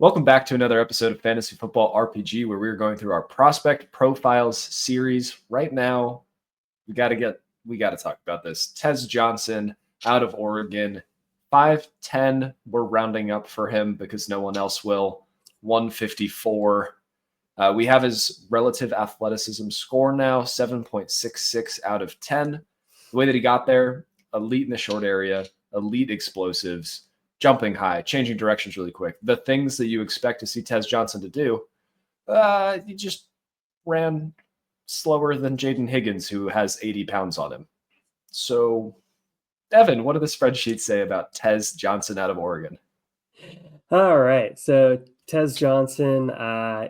Welcome back to another episode of Fantasy Football RPG, where we're going through our prospect profiles series. Right now, we got to talk about this. Tez Johnson out of Oregon, 5'10". We're rounding up for him because no one else will. 154. We have his relative athleticism score now, 7.66 out of 10. The way that he got there, elite in the short area, elite explosives, jumping high, changing directions really quick. The things that you expect to see Tez Johnson to do, he just ran slower than Jaden Higgins, who has 80 pounds on him. So, Evan, what do the spreadsheets say about Tez Johnson out of Oregon? All right. So Tez Johnson,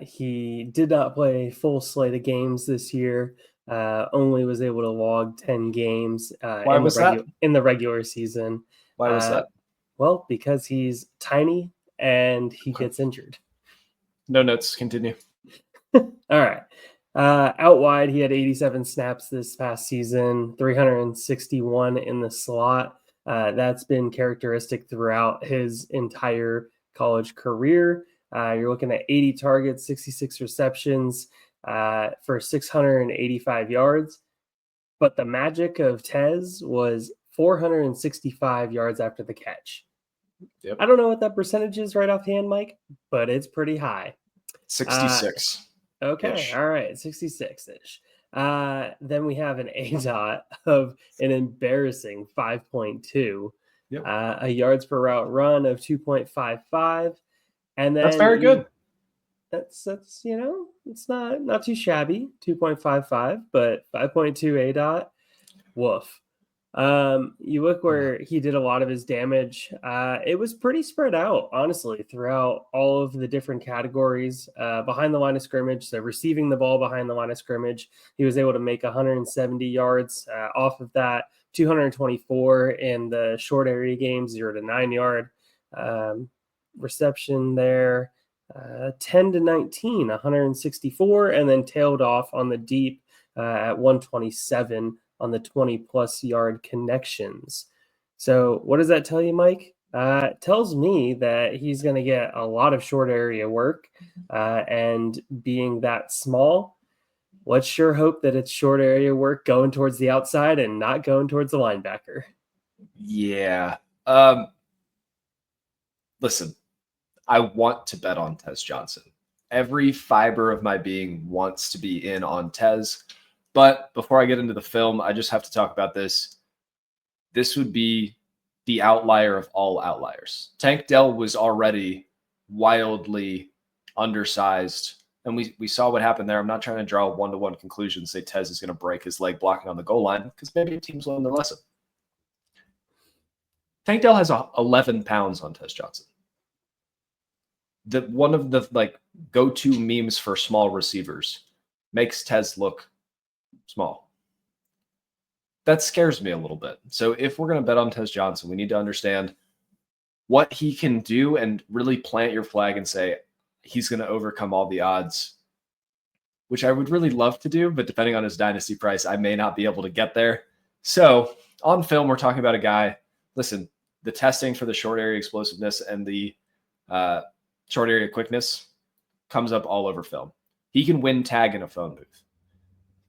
he did not play a full slate of games this year. Only was able to log 10 games Why was that? in the regular season. Why was that? Well, because he's tiny and he gets injured. No notes. Continue. All right. Out wide, he had 87 snaps this past season, 361 in the slot. That's been characteristic throughout his entire college career. You're looking at 80 targets, 66 receptions for 685 yards. But the magic of Tez was 465 yards after the catch. Yep. I don't know what that percentage is right offhand, Mike, but it's pretty high. 66. Okay. All right. 66-ish. Then we have an ADOT of an embarrassing 5.2, Yep. A yards per route run of 2.55. And then that's very good. That's it's not too shabby, 2.55, but 5.2 ADOT. Woof. You look where he did a lot of his damage. It was pretty spread out, honestly, throughout all of the different categories. Behind the line of scrimmage, so receiving the ball behind the line of scrimmage, he was able to make 170 yards off of that, 224 in the short area game, 0 to 9 yard reception there, 10 to 19, 164, and then tailed off on the deep at 127 on the 20-plus yard connections. So what does that tell you, Mike? It tells me that he's going to get a lot of short area work, and being that small, let's sure hope that it's short area work going towards the outside and not going towards the linebacker. Yeah. Listen, I want to bet on Tez Johnson. Every fiber of my being wants to be in on Tez. But before I get into the film, I just have to talk about this. This would be the outlier of all outliers. Tank Dell was already wildly undersized, and we saw what happened there. I'm not trying to draw a one-to-one conclusion and say Tez is going to break his leg blocking on the goal line, because maybe teams learn their lesson. Tank Dell has 11 pounds on Tez Johnson. One of the go-to memes for small receivers makes Tez look small. That scares me a little bit. So if we're going to bet on Tez Johnson, we need to understand what he can do and really plant your flag and say he's going to overcome all the odds, which I would really love to do, but depending on his dynasty price, I may not be able to get there. So on film, we're talking about a guy, listen, the testing for the short area explosiveness and the short area quickness comes up all over film. He can win tag in a phone booth.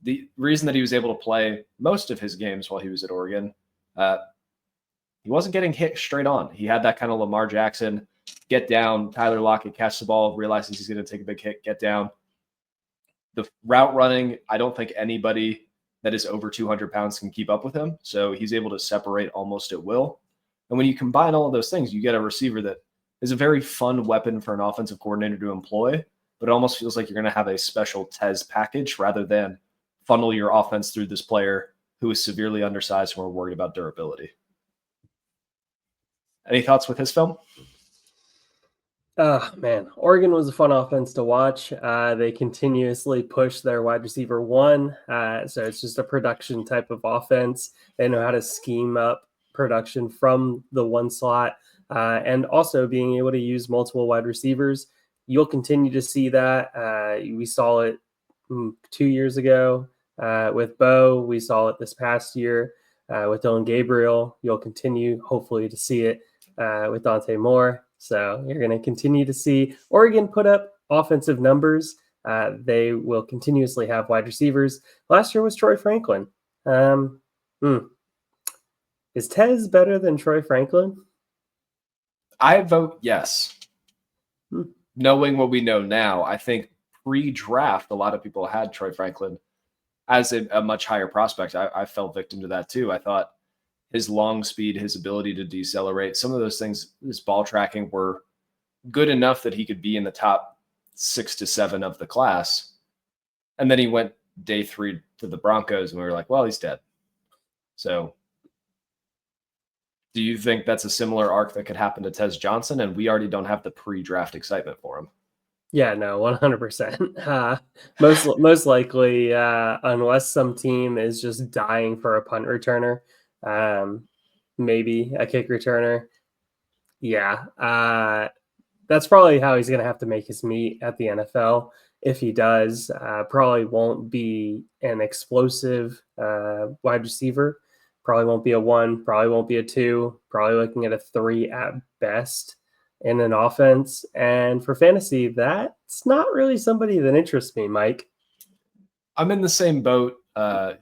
The reason that he was able to play most of his games while he was at Oregon, he wasn't getting hit straight on. He had that kind of Lamar Jackson, get down, Tyler Lockett, catch the ball, realizes he's going to take a big hit, get down. The route running, I don't think anybody that is over 200 pounds can keep up with him. So he's able to separate almost at will. And when you combine all of those things, you get a receiver that is a very fun weapon for an offensive coordinator to employ, but it almost feels like you're going to have a special Tez package rather than funnel your offense through this player who is severely undersized and we're worried about durability. Any thoughts with his film? Oh, man. Oregon was a fun offense to watch. They continuously push their wide receiver one. So it's just a production type of offense. They know how to scheme up production from the one slot, and also being able to use multiple wide receivers. You'll continue to see that. We saw it 2 years ago with Bo. We saw it this past year with Dylan Gabriel. You'll continue, hopefully, to see it with Dante Moore. So you're going to continue to see Oregon put up offensive numbers. They will continuously have wide receivers. Last year was Troy Franklin. Is Tez better than Troy Franklin? I vote yes. Hmm. Knowing what we know now, I think pre-draft, a lot of people had Troy Franklin as a much higher prospect. I fell victim to that too. I thought his long speed, his ability to decelerate, some of those things, his ball tracking were good enough that he could be in the top 6 to 7 of the class. And then he went day 3 to the Broncos, and we were like, well, he's dead. So do you think that's a similar arc that could happen to Tez Johnson? And we already don't have the pre-draft excitement for him. Yeah, no, 100%. Most likely, unless some team is just dying for a punt returner, maybe a kick returner. Yeah, that's probably how he's going to have to make his meat at the NFL. If he does, probably won't be an explosive wide receiver. Probably won't be a 1, probably won't be a 2, probably looking at a 3 at best in an offense. And for fantasy, that's not really somebody that interests me, Mike. I'm in the same boat.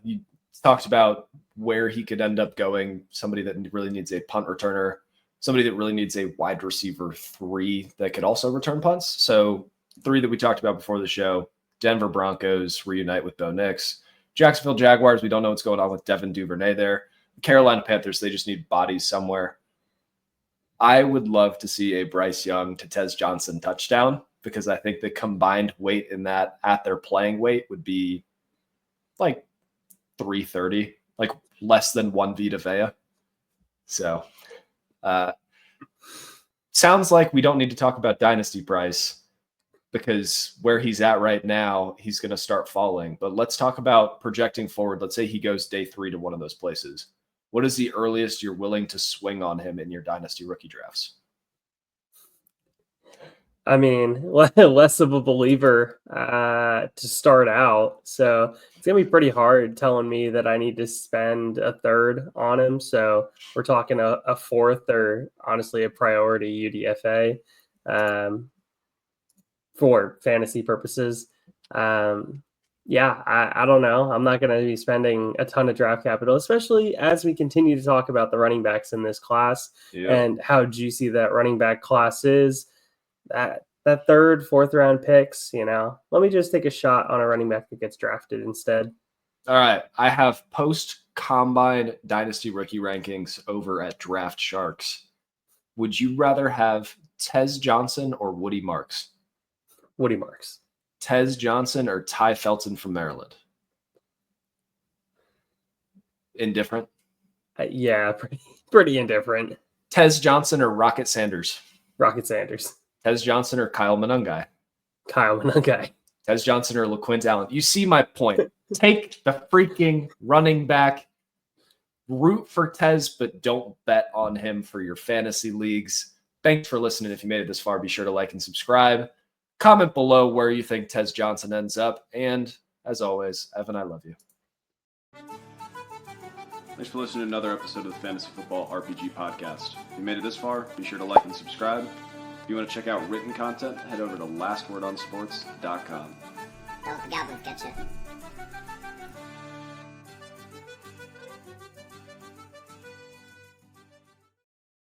You talked about where he could end up going, somebody that really needs a punt returner, somebody that really needs a wide receiver 3 that could also return punts. So 3 that we talked about before the show: Denver Broncos reunite with Bo Nix. Jacksonville Jaguars, we don't know what's going on with Devin Duvernay there. Carolina Panthers, they just need bodies somewhere. I would love to see a Bryce Young to Tez Johnson touchdown, because I think the combined weight in that at their playing weight would be like 330, like less than 1 Vita Vea. So sounds like we don't need to talk about Dynasty Bryce, because where he's at right now, he's going to start falling. But let's talk about projecting forward. Let's say he goes day 3 to one of those places. What is the earliest you're willing to swing on him in your Dynasty rookie drafts? I mean, less of a believer to start out. So it's going to be pretty hard telling me that I need to spend a 3rd on him. So we're talking a 4th, or honestly a priority UDFA for fantasy purposes. Yeah, I don't know. I'm not going to be spending a ton of draft capital, especially as we continue to talk about the running backs in this class and how juicy that running back class is. That 3rd, 4th round picks, let me just take a shot on a running back that gets drafted instead. All right. I have post-combine Dynasty rookie rankings over at Draft Sharks. Would you rather have Tez Johnson or Woody Marks? Woody Marks. Tez Johnson or Ty Felton from Maryland? Indifferent? Yeah, pretty indifferent. Tez Johnson or Rocket Sanders? Rocket Sanders. Tez Johnson or Kyle Monungai? Kyle Monungai. Tez Johnson or LaQuint Allen? You see my point. Take the freaking running back. Root for Tez, but don't bet on him for your fantasy leagues. Thanks for listening. If you made it this far, be sure to like and subscribe. Comment below where you think Tez Johnson ends up. And as always, Evan, I love you. Thanks for listening to another episode of the Fantasy Football RPG Podcast. If you made it this far, be sure to like and subscribe. If you want to check out written content, head over to lastwordonsports.com. Don't let the goblins get you.